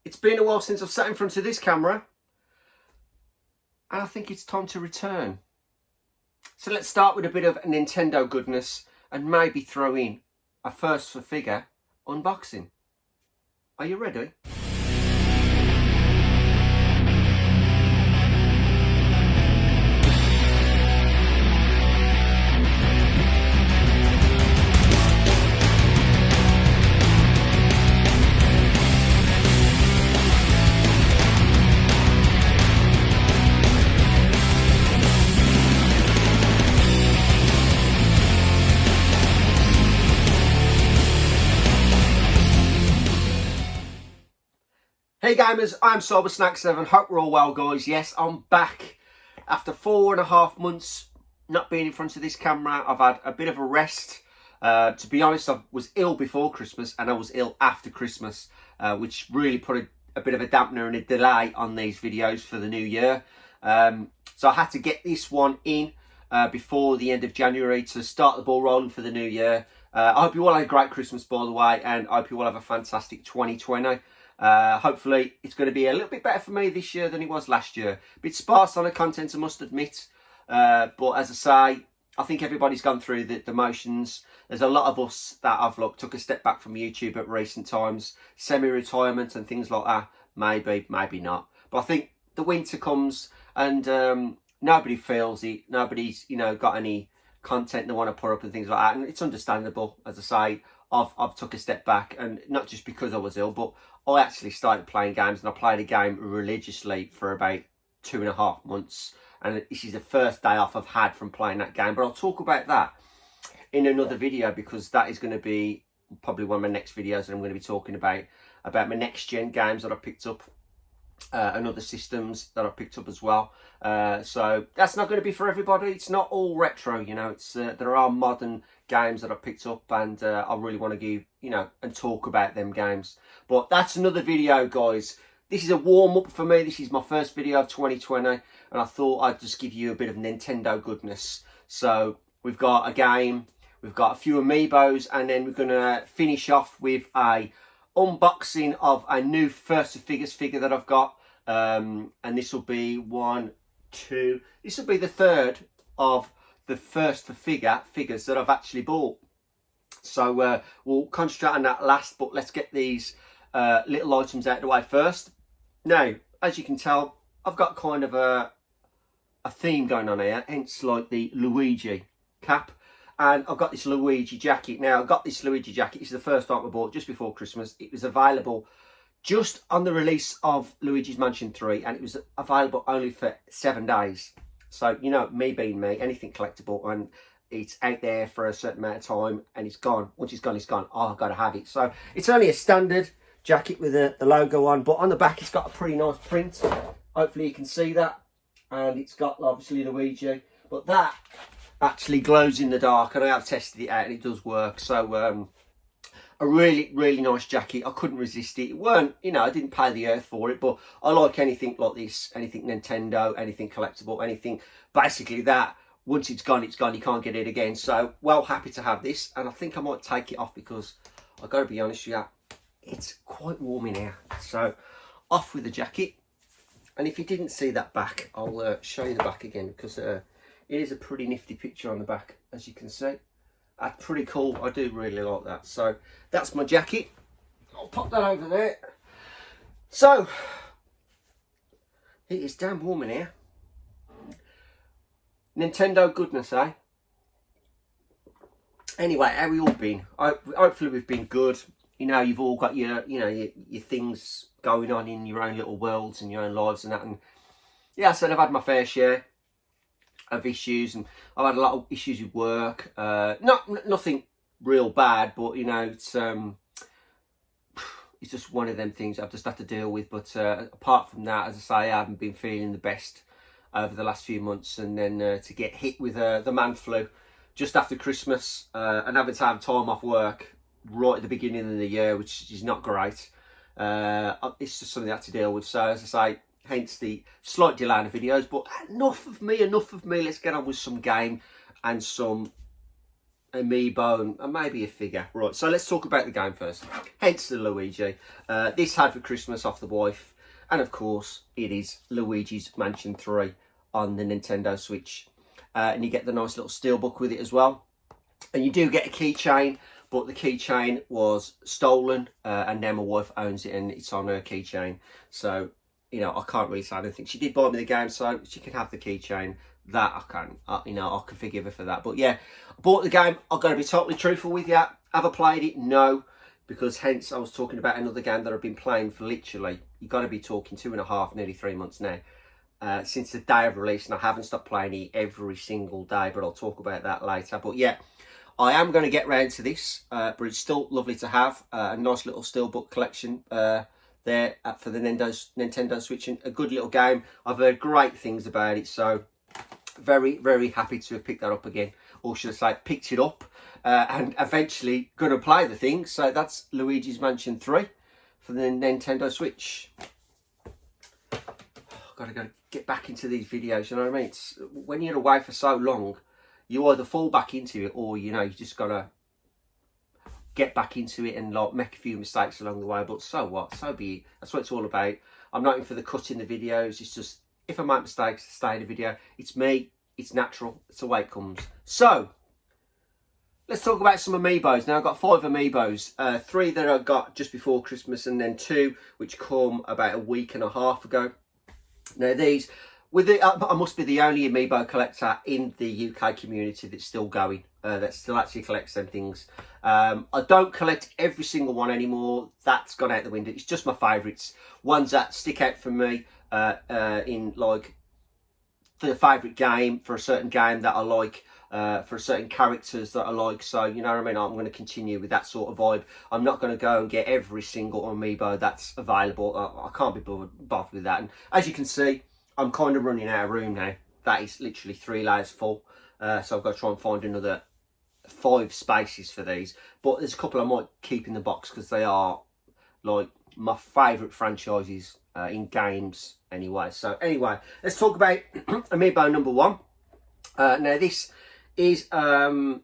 It's been a while since I've sat in front of this camera, and I think it's time to return. So let's start with a bit of Nintendo goodness and maybe throw in a first for figure unboxing. Are you ready? Hey gamers, I'm SoberSnack7. Hope we're all well, guys. Yes, I'm back after 4.5 months not being in front of this camera. I've had a bit of a rest. To be honest, I was ill before Christmas and I was ill after Christmas, which really put a bit of a dampener and a delay on these videos for the new year. So I had to get this one in before the end of January to start the ball rolling for the new year. I hope you all had a great Christmas, by the way, and I hope you all have a fantastic 2020. Hopefully it's going to be a little bit better for me this year than it was last year. A bit sparse on the content, I must admit, but as I say, I think everybody's gone through the motions. There's a lot of us that have took a step back from YouTube at recent times, semi-retirement and things like that. Maybe not, but I think the winter comes and nobody feels it. Nobody's got any content they want to put up and things like that, and it's understandable. As I say, I've took a step back, and not just because I was ill, but I actually started playing games, and I played a game religiously for about 2.5 months, and this is the first day off I've had from playing that game. But I'll talk about that in another video, because that is going to be probably one of my next videos, and I'm going to be talking about my next gen games that I picked up and other systems that I've picked up as well. So that's not going to be for everybody. It's not all retro, it's there are modern games that I've picked up, and I really want to give and talk about them games. But that's another video, guys. This is a warm-up for me. This is my first video of 2020, and I thought I'd just give you a bit of Nintendo goodness. So we've got a game, we've got a few Amiibos, and then we're going to finish off with a unboxing of a new first of figures figure that I've got, and this will be this will be the third of the first for figures that I've actually bought. So we'll concentrate on that last, but let's get these little items out of the way first. Now, as you can tell, I've got kind of a theme going on here, hence like the Luigi cap. And I've got this Luigi jacket. Now, I've got this Luigi jacket. This is the first item I bought just before Christmas. It was available just on the release of Luigi's Mansion 3. And it was available only for 7 days. So, me being me, anything collectible. And it's out there for a certain amount of time. And it's gone. Once it's gone, it's gone. Oh, I've got to have it. So, it's only a standard jacket with the logo on. But on the back, it's got a pretty nice print. Hopefully, you can see that. And it's got, obviously, Luigi. But that actually glows in the dark, and I have tested it out and it does work. So a really nice jacket. I couldn't resist it. It weren't, I didn't pay the earth for it, but I like anything like this, anything Nintendo, anything collectible, anything basically that once it's gone, you can't get it again. So well happy to have this, and I think I might take it off because I've got to be honest with you, it's quite warm in here. So off with the jacket. And if you didn't see that back, I'll show you the back again, because it is a pretty nifty picture on the back, as you can see. That's pretty cool. I do really like that. So that's my jacket. I'll pop that over there. So it is damn warm in here. Nintendo goodness, eh? Anyway, how we all been? Hopefully we've been good. You've all got your things going on in your own little worlds and your own lives and that. And yeah, I said I've had my fair share of issues, and I've had a lot of issues with work. Nothing real bad, but it's just one of them things I've just had to deal with. But apart from that, as I say, I haven't been feeling the best over the last few months, and then to get hit with the man flu just after Christmas, and having to have time off work right at the beginning of the year, which is not great. It's just something I had to deal with. So as I say, hence the slight delay in the videos. But enough of me. Let's get on with some game and some amiibo and maybe a figure. Right, so let's talk about the game first. Hence the Luigi. This had for Christmas off the wife. And of course, it is Luigi's Mansion 3 on the Nintendo Switch. And you get the nice little steelbook with it as well. And you do get a keychain, but the keychain was stolen. And now my wife owns it and it's on her keychain. So, you know, I can't really say anything. She did buy me the game, so she can have the keychain. That I can, you know, I can forgive her for that. But yeah, I bought the game. I've got to be totally truthful with you. Have I played it? No. Because hence I was talking about another game that I've been playing for literally, you've got to be talking 2.5, nearly 3 months now. Since the day of release, and I haven't stopped playing it every single day, but I'll talk about that later. But yeah, I am going to get round to this, but it's still lovely to have a nice little steelbook collection there for the Nintendo Switch, and a good little game. I've heard great things about it, so very, very happy to have picked that up again, or should I say picked it up, and eventually going to play the thing. So that's Luigi's Mansion 3 for the Nintendo Switch. Gotta get back into these videos, you know what I mean? It's, when you're away for so long, you either fall back into it, or, you know, you just gotta get back into it and like make a few mistakes along the way. But so what? So be it. That's what it's all about. I'm not in for the cutting the videos. It's just, if I make mistakes, stay in the video. It's me. It's natural. It's the way it comes. So, let's talk about some Amiibos. Now, I've got 5 Amiibos. 3 that I got just before Christmas, and then 2 which come about a week and a half ago. Now, these, I must be the only Amiibo collector in the UK community that's still going, that still actually collects them things. I don't collect every single one anymore. That's gone out the window. It's just my favourites. Ones that stick out for me in, like, for the favourite game, for a certain game that I like, for certain characters that I like. So, you know what I mean? I'm going to continue with that sort of vibe. I'm not going to go and get every single Amiibo that's available. I can't be bothered with that. And as you can see, I'm kind of running out of room now. That is literally 3 layers full. So I've got to try and find another 5 spaces for these. But there's a couple I might keep in the box because they are, like, my favourite franchises in games anyway. So anyway, let's talk about Amiibo number 1. Now this is an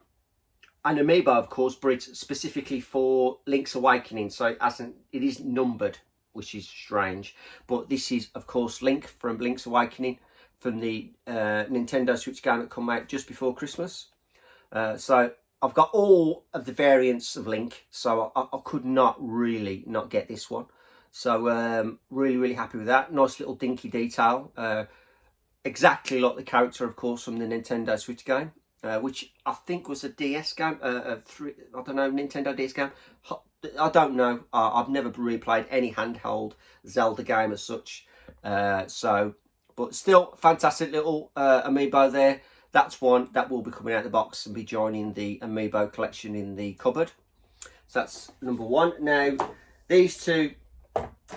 Amiibo, of course, but it's specifically for Link's Awakening. So it is numbered, which is strange. But this is, of course, Link from Link's Awakening from the Nintendo Switch game that come out just before Christmas. So I've got all of the variants of Link, so I could not really not get this one. So really, really happy with that. Nice little dinky detail. Exactly like the character, of course, from the Nintendo Switch game, which I think was a DS game, I don't know, Nintendo DS game. I don't know. I've never really played any handheld Zelda game as such. But still, fantastic little Amiibo there. That's one that will be coming out of the box and be joining the Amiibo collection in the cupboard. So that's number 1. Now, these 2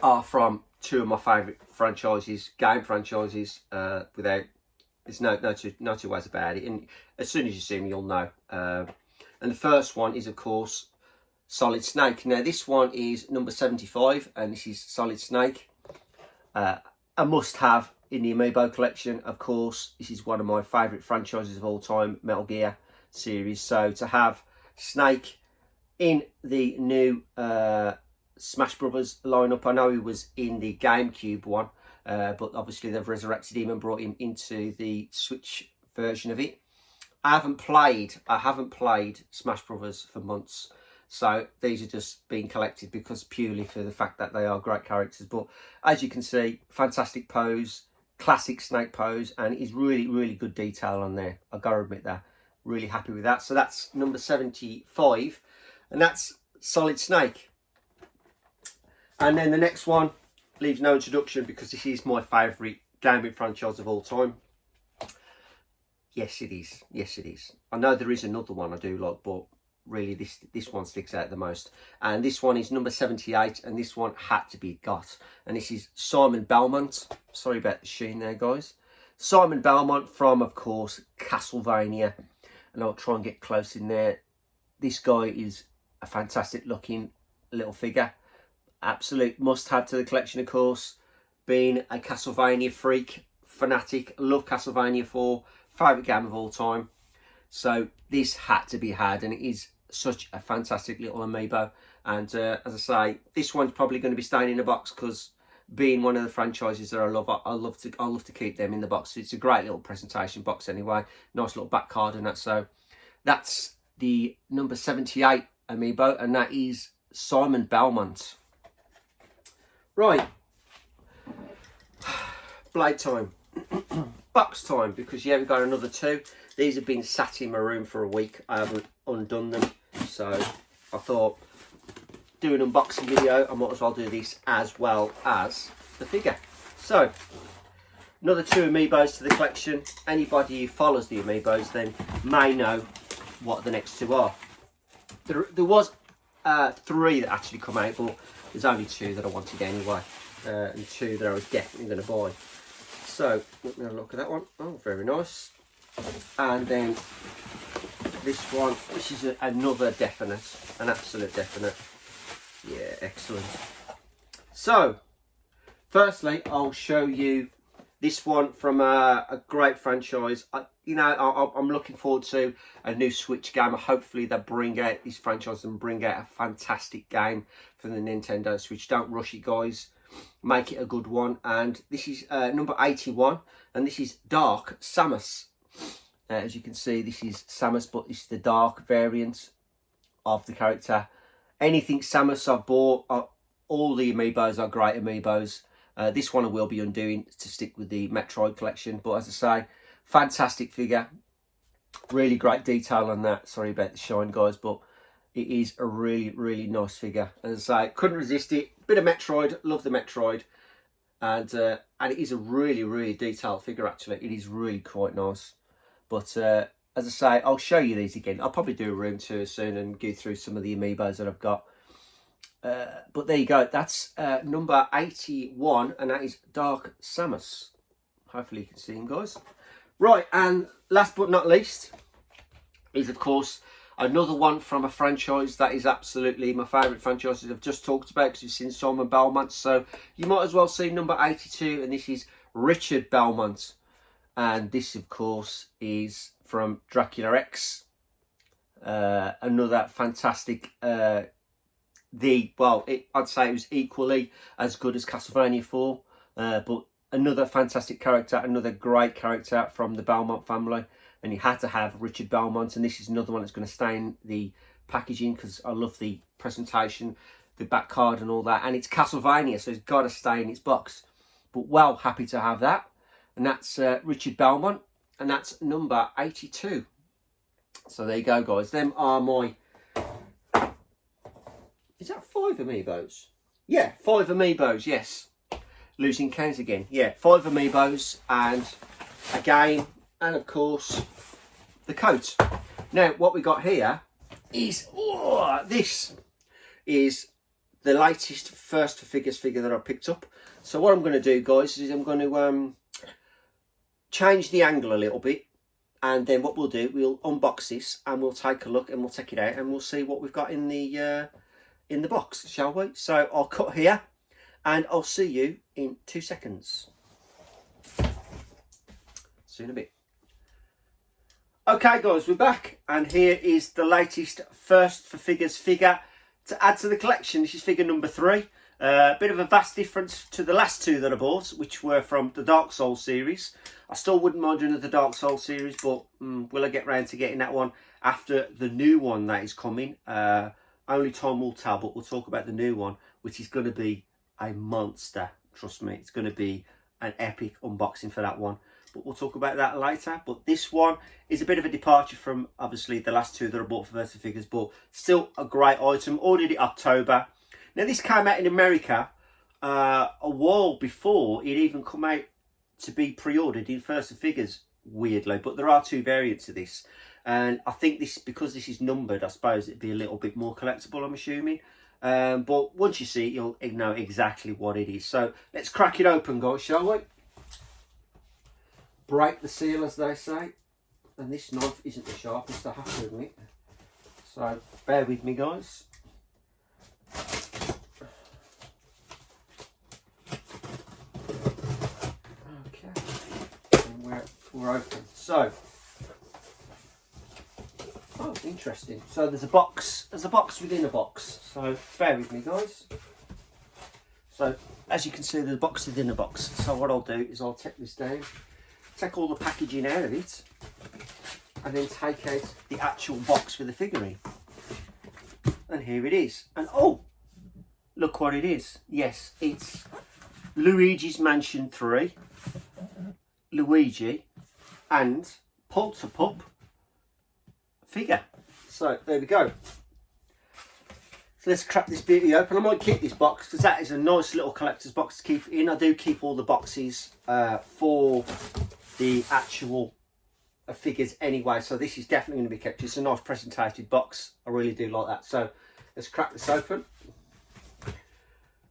are from 2 of my favourite franchises, game franchises, there's no two ways about it. And as soon as you see them, you'll know. And the first one is, of course, Solid Snake. Now, this one is number 75, and this is Solid Snake. A must-have in the Amiibo collection, of course. This is one of my favourite franchises of all time, Metal Gear series. So to have Snake in the new Smash Brothers lineup. I know he was in the GameCube one, but obviously they've resurrected him and brought him into the Switch version of it. I haven't played Smash Brothers for months, so these are just being collected because purely for the fact that they are great characters. But as you can see, fantastic pose, classic Snake pose, and it is really, really good detail on there. I've got to admit that. Really happy with that. So that's number 75, and that's Solid Snake. And then the next one leaves no introduction because this is my favourite gaming franchise of all time. Yes, it is. Yes, it is. I know there is another one I do like, but really this one sticks out the most. And this one is number 78, and this one had to be got. And this is Simon Belmont. Sorry about the sheen there, guys. Simon Belmont from, of course, Castlevania. And I'll try and get close in there. This guy is a fantastic looking little figure. Absolute must-have to the collection, of course. Being a Castlevania freak, fanatic, love Castlevania 4, favourite game of all time. So this had to be had, and it is such a fantastic little Amiibo. And as I say, this one's probably going to be staying in the box because being one of the franchises that I love to keep them in the box. It's a great little presentation box anyway. Nice little back card and that. So that's the number 78 Amiibo, and that is Simon Belmont. Right, blade time. Box time, because yeah, we've got another 2. These have been sat in my room for a week. I haven't undone them, so I thought, do an unboxing video, I might as well do this as well as the figure. So another 2 Amiibos to the collection. Anybody who follows the Amiibos then may know what the next 2 are. There was 3 that actually come out, but there's only 2 that I wanted anyway, and 2 that I was definitely going to buy. So let me have a look at that one. Oh, very nice. And then this one, which is another definite, an absolute definite. Yeah, excellent. So firstly, I'll show you this one from a great franchise. I'm looking forward to a new Switch game. Hopefully they bring out this franchise and bring out a fantastic game for the Nintendo Switch. Don't rush it, guys. Make it a good one. And this is number 81, and this is Dark Samus. As you can see, this is Samus, but it's the dark variant of the character. Anything Samus I've bought, all the Amiibos are great Amiibos. This one I will be undoing to stick with the Metroid collection, but as I say, fantastic figure. Really great detail on that. Sorry about the shine, guys, but it is a really, really nice figure. As I say, couldn't resist it. Bit of Metroid, love the Metroid. And it is a really, really detailed figure, actually. It is really quite nice. But as I say, I'll show you these again. I'll probably do a room tour soon and go through some of the Amiibos that I've got. But there you go. That's number 81, and that is Dark Samus. Hopefully you can see him, guys. Right, and last but not least is, of course, another one from a franchise that is absolutely my favourite franchise that I've just talked about, because you've seen Simon Belmont. So you might as well see number 82, and this is Richard Belmont. And this, of course, is from Dracula X. Another fantastic, I'd say it was equally as good as Castlevania 4. But another fantastic character, another great character from the Belmont family. And you had to have Richard Belmont. And this is another one that's going to stay in the packaging, because I love the presentation, the back card and all that. And it's Castlevania, so it's got to stay in its box. But well, happy to have that. And that's Richard Belmont, and that's number 82. So there you go, guys. Them are my... Is that 5 Amiibos? Yeah, 5 Amiibos, yes. Losing count again. Yeah, 5 Amiibos, and a game, and of course, the coat. Now, what we got here is... Oh, this is the latest First for Figures figure that I picked up. So what I'm going to do, guys, is I'm going to... change the angle a little bit, and then what we'll do, we'll unbox this and we'll take a look and we'll take it out and we'll see what we've got in the box, shall we? So I'll cut here and I'll see you in 2 seconds. See you in a bit. Okay, guys, we're back, and here is the latest First for Figures figure to add to the collection. This is figure number 3. Bit of a vast difference to the last 2 that I bought, which were from the Dark Souls series. I still wouldn't mind doing the Dark Souls series, but will I get round to getting that one after the new one that is coming? Only time will tell, but we'll talk about the new one, which is going to be a monster. Trust me, it's going to be an epic unboxing for that one. But we'll talk about that later. But this one is a bit of a departure from, obviously, the last 2 that I bought for Versa Figures, but still a great item. Ordered it October. Now, this came out in America a while before it even come out to be pre-ordered in First Figures, weirdly. But there are 2 variants of this. And I think this, because this is numbered, I suppose it'd be a little bit more collectible, I'm assuming. But once you see it, you'll know exactly what it is. So let's crack it open, guys, shall we? Break the seal, as they say. And this knife isn't the sharpest, I have to admit. So bear with me, guys. Okay, and we're open. So Interesting. So there's a box within a box. So bear with me, guys. So as you can see, there's a box within a box. So what I'll do is I'll take this down, take all the packaging out of it, and then take out the actual box with the figurine. And here it is. And oh, look what it is. Yes, it's Luigi's Mansion 3, Luigi, and Polterpup figure. So there we go. So let's crack this beauty open. I might keep this box because that is a nice little collector's box to keep it in. I do keep all the boxes for the actual figures anyway, so this is definitely going to be kept. It's a nice presentated box. I really do like that. So let's crack this open.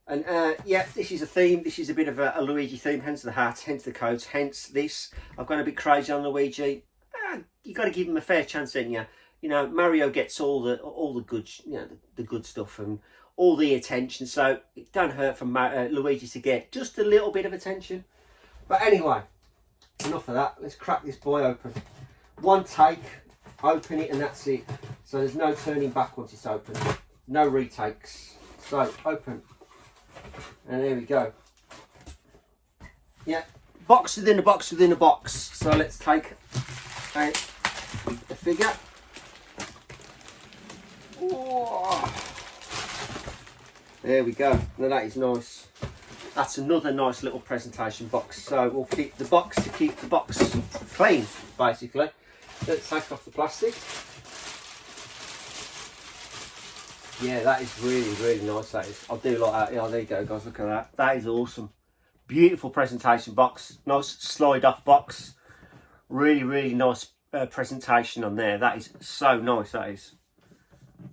And yeah, this is a theme. This is a bit of a Luigi theme, hence the hat, hence the coat, hence this. I've gone a bit crazy on Luigi. You got to give him a fair chance, don't you? You know, Mario gets all the good, you know, the good stuff and all the attention. So it don't hurt for Luigi to get just a little bit of attention. But anyway, enough of that. Let's crack this boy open. One take, open it, and that's it. So there's no turning back once it's open. No retakes. So open. And there we go. Yeah, box within a box within a box. So let's take out the figure. Whoa. There we go. Now that is nice. That's another nice little presentation box. So we'll keep the box to keep the box clean, basically. Let's take off the plastic. Yeah, that is really, really nice. That is. I do like that. Yeah, there you go, guys. Look at that. That is awesome. Beautiful presentation box. Nice slide off box. Really, really nice presentation on there. That is so nice. That is.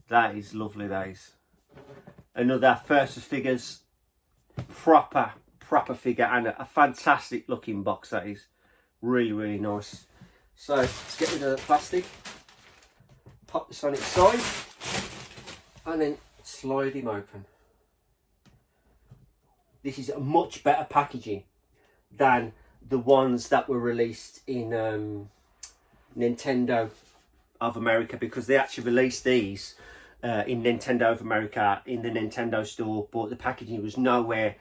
That is lovely. That is. Another Versus Figures proper figure, and a fantastic looking box. That is really, really nice. So let's get rid of the plastic. Pop this on its side. And then slide him open. This is a much better packaging than the ones that were released in Nintendo of America, because they actually released these in Nintendo of America in the Nintendo store, but the packaging was nowhere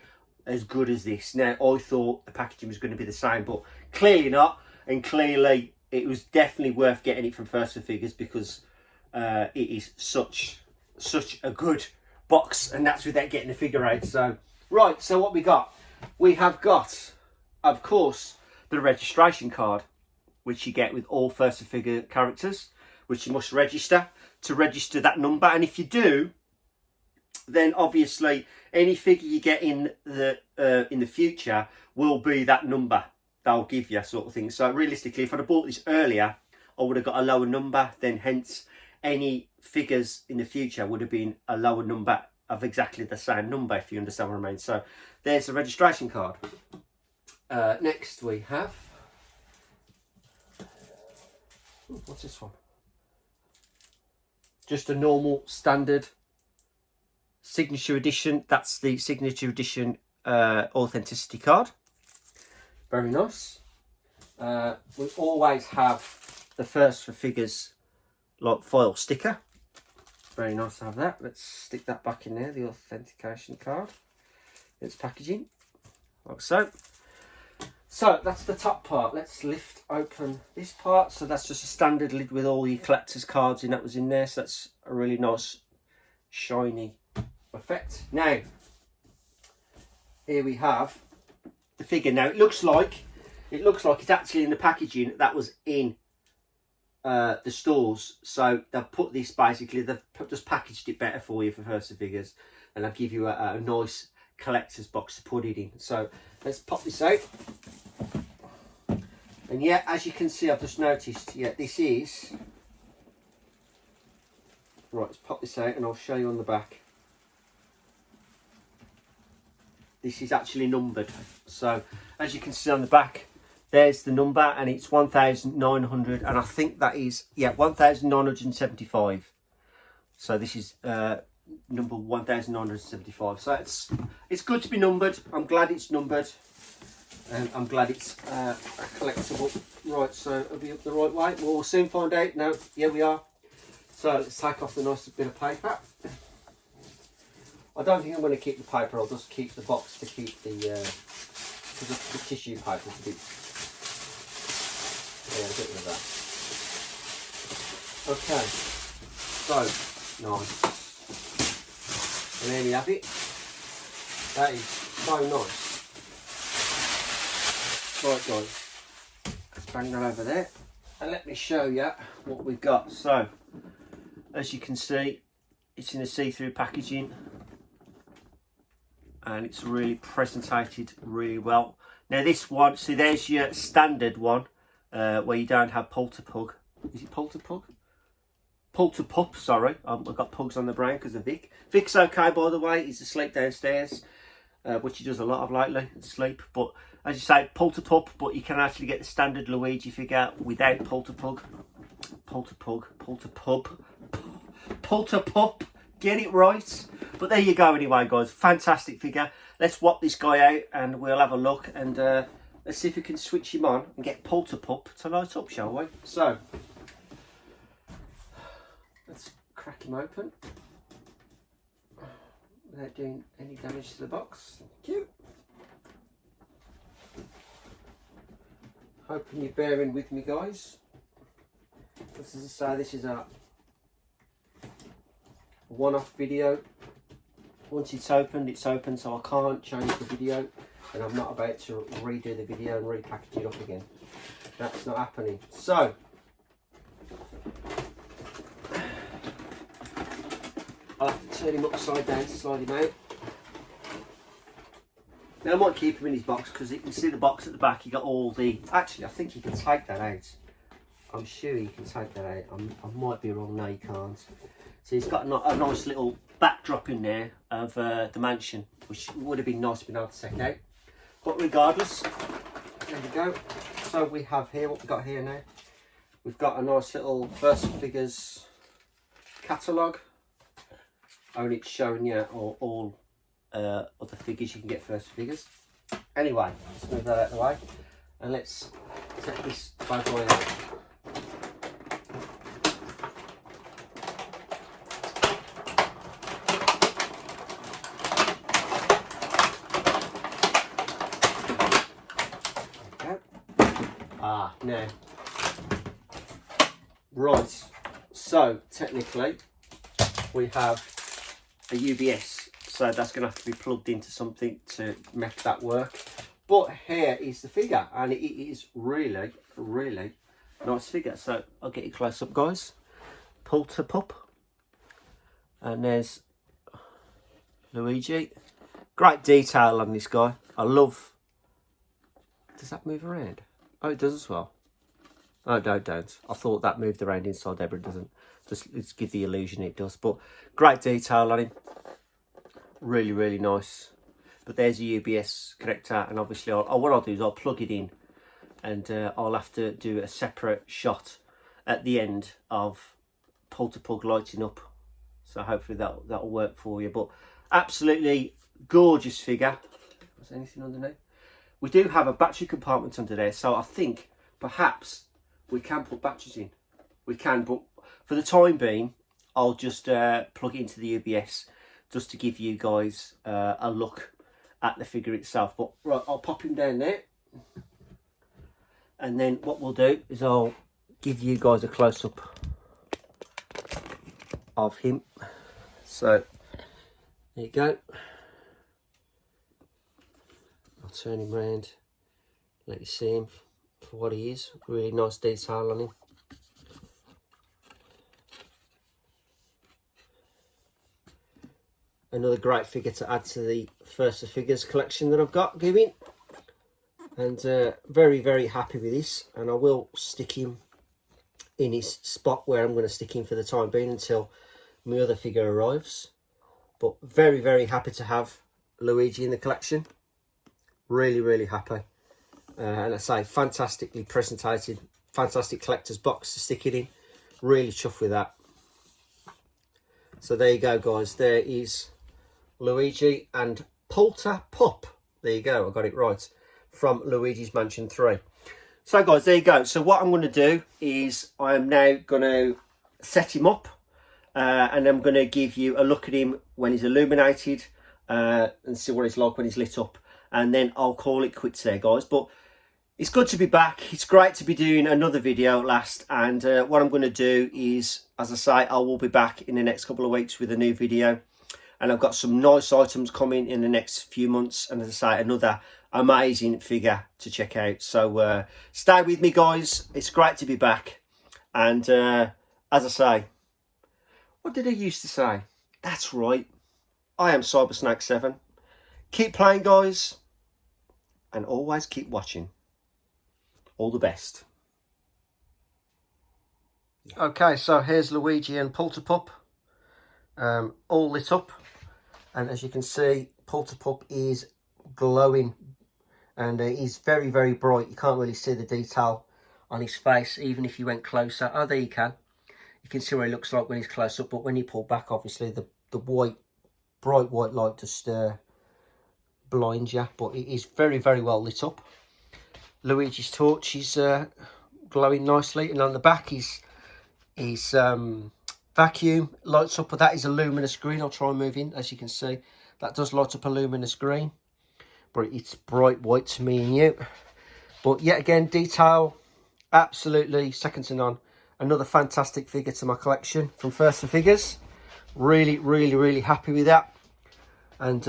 as good as this. Now, I thought the packaging was going to be the same, but clearly not, and clearly it was definitely worth getting it from Versus Figures, because it is such a good box, and that's without getting the figure out. So right, so what we got? We have got, of course, the registration card, which you get with all Versus Figure characters, which you must register to register that number. And if you do, then obviously any figure you get in the future will be that number they'll give you, sort of thing. So realistically, if I'd have bought this earlier, I would have got a lower number, then hence any figures in the future would have been a lower number of exactly the same number, if you understand what I mean. So there's the registration card. Next we have, what's this one? Just a normal standard signature edition. That's the signature edition authenticity card. Very nice. We always have the Versus Figures like foil sticker. Very nice to have that. Let's stick that back in there, the authentication card. It's packaging, like so. So that's the top part. Let's lift open this part. So that's just a standard lid with all your collector's cards in that was in there. So that's a really nice shiny effect. Now, here we have the figure. Now it looks like it's actually in the packaging that was in the stores. So they've put this, basically they've just packaged it better for you for Versus Figures, and they'll give you a nice collector's box to put it in. So let's pop this out. And yeah, as you can see, I've just noticed, yeah, this is right. Let's pop this out and I'll show you on the back. This is actually numbered. So as you can see on the back, there's the number, and it's 1,900, and I think that is, yeah, 1,975. So this is number 1,975. So it's good to be numbered. I'm glad it's numbered, and I'm glad it's a collectible. Right, so are we up the right way? We'll soon find out. No, yeah, we are. So let's take off the nice bit of paper. I don't think I'm going to keep the paper, I'll just keep the box to keep the tissue paper to be. Yeah, get rid of that. Okay, so nice. And there we have it. That is so nice. Right guys, let's bang that over there. And let me show you what we've got. So, as you can see, it's in a see-through packaging. And it's really presentated really well. Now this one, see there's your standard one, where you don't have pull to pug. Is it pull to pug? Pull to pup, sorry. I've got pugs on the brain because of Vic. Vic's okay, by the way. He's asleep downstairs, which he does a lot of lately, sleep. But as you say, pull to pup, but you can actually get the standard Luigi figure without pull to pug. Pull to pug, pull to pub, pull to pup. Get it right. But there you go anyway, guys. Fantastic figure. Let's swap this guy out and we'll have a look. And let's see if we can switch him on and get pull to pup to light up, shall we? So, let's crack him open without doing any damage to the box. Thank you. Hoping you're bearing with me, guys. As I say, this is a one-off video. Once it's open, so I can't change the video, and I'm not about to redo the video and repackage it up again. That's not happening. So I'll have to turn him upside down to slide him out. Now I might keep him in his box because you can see the box at the back. You got all the. Actually, I think you can take that out. I'm sure you can take that out. I might be wrong. No, you can't. So he's got a nice little backdrop in there of the mansion, which would have been nice being able to take out. But regardless, there we go. So we have here, what we've got here now. We've got a nice little First Figures catalogue. Only it's showing you all other figures you can get First Figures. Anyway, let's move that out of the way. And let's take this bad boy out. Now, right, so technically we have a UBS, so that's going to have to be plugged into something to make that work. But here is the figure, and it is really, really nice figure. So I'll get you close up, guys. Pull to pup, and there's Luigi. Great detail on this guy. I love. Does that move around? Oh, it does as well. Oh, no, don't. I thought that moved around inside there, but it doesn't. Just let's give the illusion it does. But great detail on him. Really, really nice. But there's a UBS connector, and obviously what I'll do is I'll plug it in, and I'll have to do a separate shot at the end of pull to plug lighting up. So hopefully that'll work for you. But absolutely gorgeous figure. Was there anything underneath? We do have a battery compartment under there, so I think perhaps we can put batteries in. We can, but for the time being, I'll just plug it into the UBS just to give you guys a look at the figure itself. But right, I'll pop him down there, and then what we'll do is I'll give you guys a close-up of him. So there you go. Turn him round, let you see him for what he is. Really nice detail on him. Another great figure to add to the First Figures collection that I've got going. And very, very happy with this. And I will stick him in his spot where I'm going to stick him for the time being until my other figure arrives. But very, very happy to have Luigi in the collection. Really, really happy. And I say, fantastically presentated, fantastic collector's box to stick it in. Really chuffed with that. So there you go, guys. There is Luigi and Polter Pup. There you go, I got it right. From Luigi's Mansion 3. So guys, there you go. So what I'm going to do is I am now going to set him up. and I'm going to give you a look at him when he's illuminated and see what he's like when he's lit up, and then I'll call it quits there, guys. But it's good to be back. It's great to be doing another video at last, and what I'm going to do is, as I say, I will be back in the next couple of weeks with a new video, and I've got some nice items coming in the next few months, and as I say, another amazing figure to check out. So stay with me, guys. It's great to be back, and as I say, what did I used to say? That's right, I am Cybersnake7. Keep playing, guys, and always keep watching. All the best. Okay, so here's Luigi and Polterpup, all lit up, and as you can see, Polterpup is glowing, and he's very, very bright. You can't really see the detail on his face, even if you went closer. Oh, there you can. You can see what he looks like when he's close up, but when you pull back, obviously, the white, bright white light just blinds you, but it is very, very well lit up. Luigi's torch is glowing nicely, and on the back his vacuum lights up, but that is a luminous green. I'll try and move in. As you can see, that does light up a luminous green, but it's bright white to me and you. But yet again, detail absolutely second to none. Another fantastic figure to my collection from First Figures. Really, really, really happy with that, and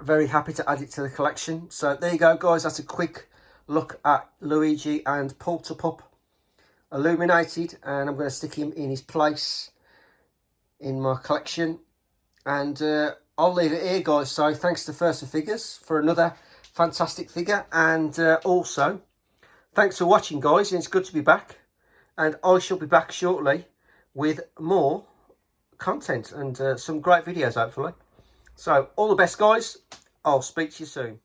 very happy to add it to the collection. So there you go, guys. That's a quick look at Luigi and Polterpup illuminated, and I'm going to stick him in his place in my collection, and I'll leave it here, guys. So thanks to First Figures for another fantastic figure, and also thanks for watching, guys, and it's good to be back, and I shall be back shortly with more content and some great videos, hopefully. So all the best, guys. I'll speak to you soon.